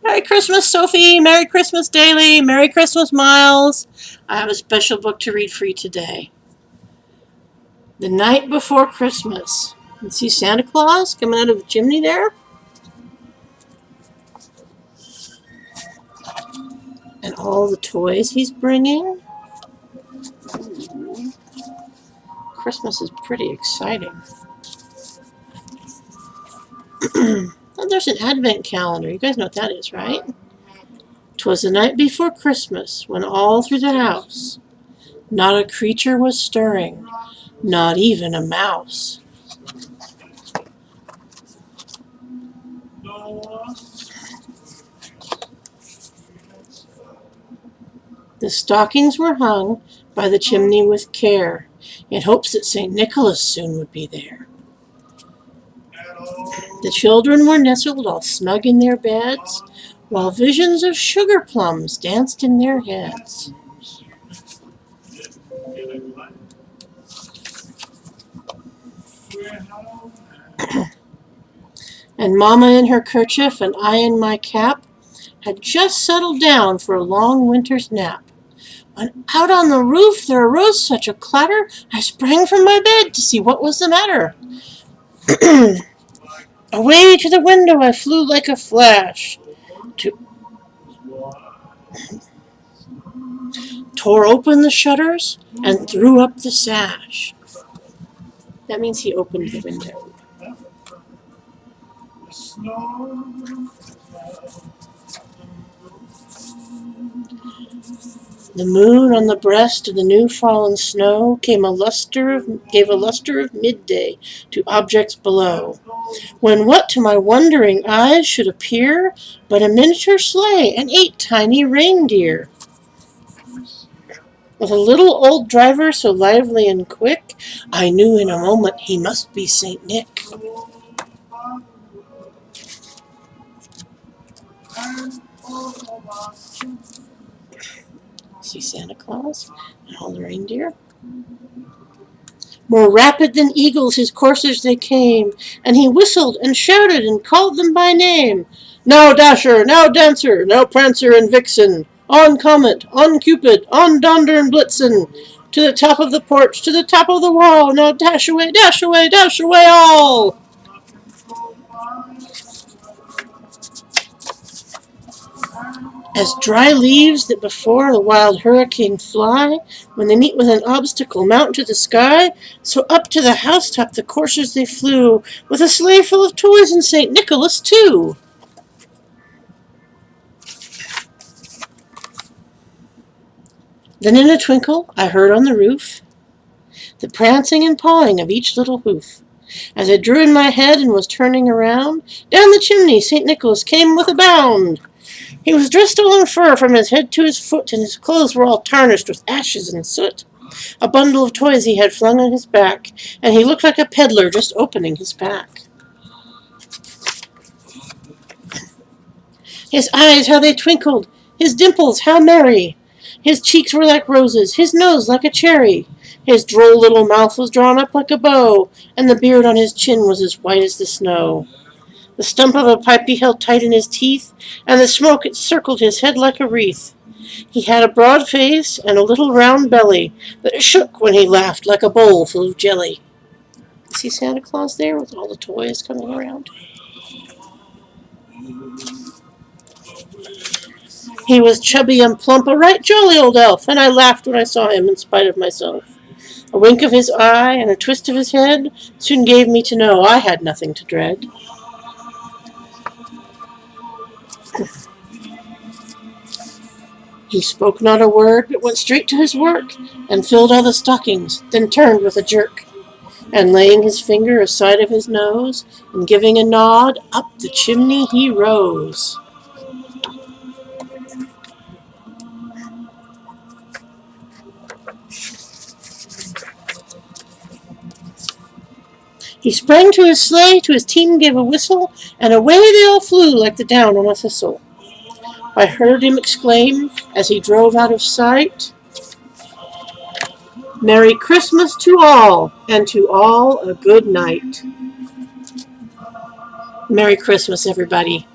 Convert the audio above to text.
Merry Christmas, Sophie. Merry Christmas, Daily. Merry Christmas, Miles. I have a special book to read for you today. The Night Before Christmas. You see Santa Claus coming out of the chimney there? And all the toys he's bringing. Christmas is pretty exciting. Oh, there's an advent calendar. You guys know what that is, right? 'Twas the night before Christmas, when all through the house not a creature was stirring, not even a mouse. The stockings were hung by the chimney with care, in hopes that St. Nicholas soon would be there. The children were nestled all snug in their beds, while visions of sugar plums danced in their heads. And Mama in her kerchief and I in my cap had just settled down for a long winter's nap, when out on the roof there arose such a clatter, I sprang from my bed to see what was the matter. Away to the window I flew like a flash, tore open the shutters and threw up the sash. That means he opened the window. The moon on the breast of the new fallen snow gave a luster of midday to objects below, when what to my wondering eyes should appear but a miniature sleigh and 8 tiny reindeer. With a little old driver so lively and quick, I knew in a moment he must be St. Nick. See Santa Claus and all the reindeer. More rapid than eagles his coursers they came, and he whistled and shouted and called them by name. Now Dasher, now Dancer, now Prancer and Vixen, on Comet, on Cupid, on Donder and Blitzen, to the top of the porch, to the top of the wall, now dash away, dash away, dash away all! As dry leaves that before a wild hurricane fly, when they meet with an obstacle, mount to the sky, so up to the housetop the coursers they flew, with a sleigh full of toys and St. Nicholas too. Then in a twinkle I heard on the roof the prancing and pawing of each little hoof. As I drew in my head and was turning around, down the chimney St. Nicholas came with a bound. He was dressed all in fur from his head to his foot, and his clothes were all tarnished with ashes and soot. A bundle of toys he had flung on his back, and he looked like a peddler just opening his pack. His eyes, how they twinkled! His dimples, how merry! His cheeks were like roses, his nose like a cherry. His droll little mouth was drawn up like a bow, and the beard on his chin was as white as the snow. The stump of a pipe he held tight in his teeth, and the smoke it circled his head like a wreath. He had a broad face and a little round belly that shook when he laughed like a bowl full of jelly. See Santa Claus there with all the toys coming around? He was chubby and plump, a right jolly old elf, and I laughed when I saw him in spite of myself. A wink of his eye and a twist of his head soon gave me to know I had nothing to dread. He spoke not a word, but went straight to his work, and filled all the stockings, then turned with a jerk, and laying his finger aside of his nose, and giving a nod, up the chimney he rose. He sprang to his sleigh, to his team gave a whistle, and away they all flew like the down on a thistle. I heard him exclaim, as he drove out of sight, Merry Christmas to all, and to all a good night. Merry Christmas, everybody.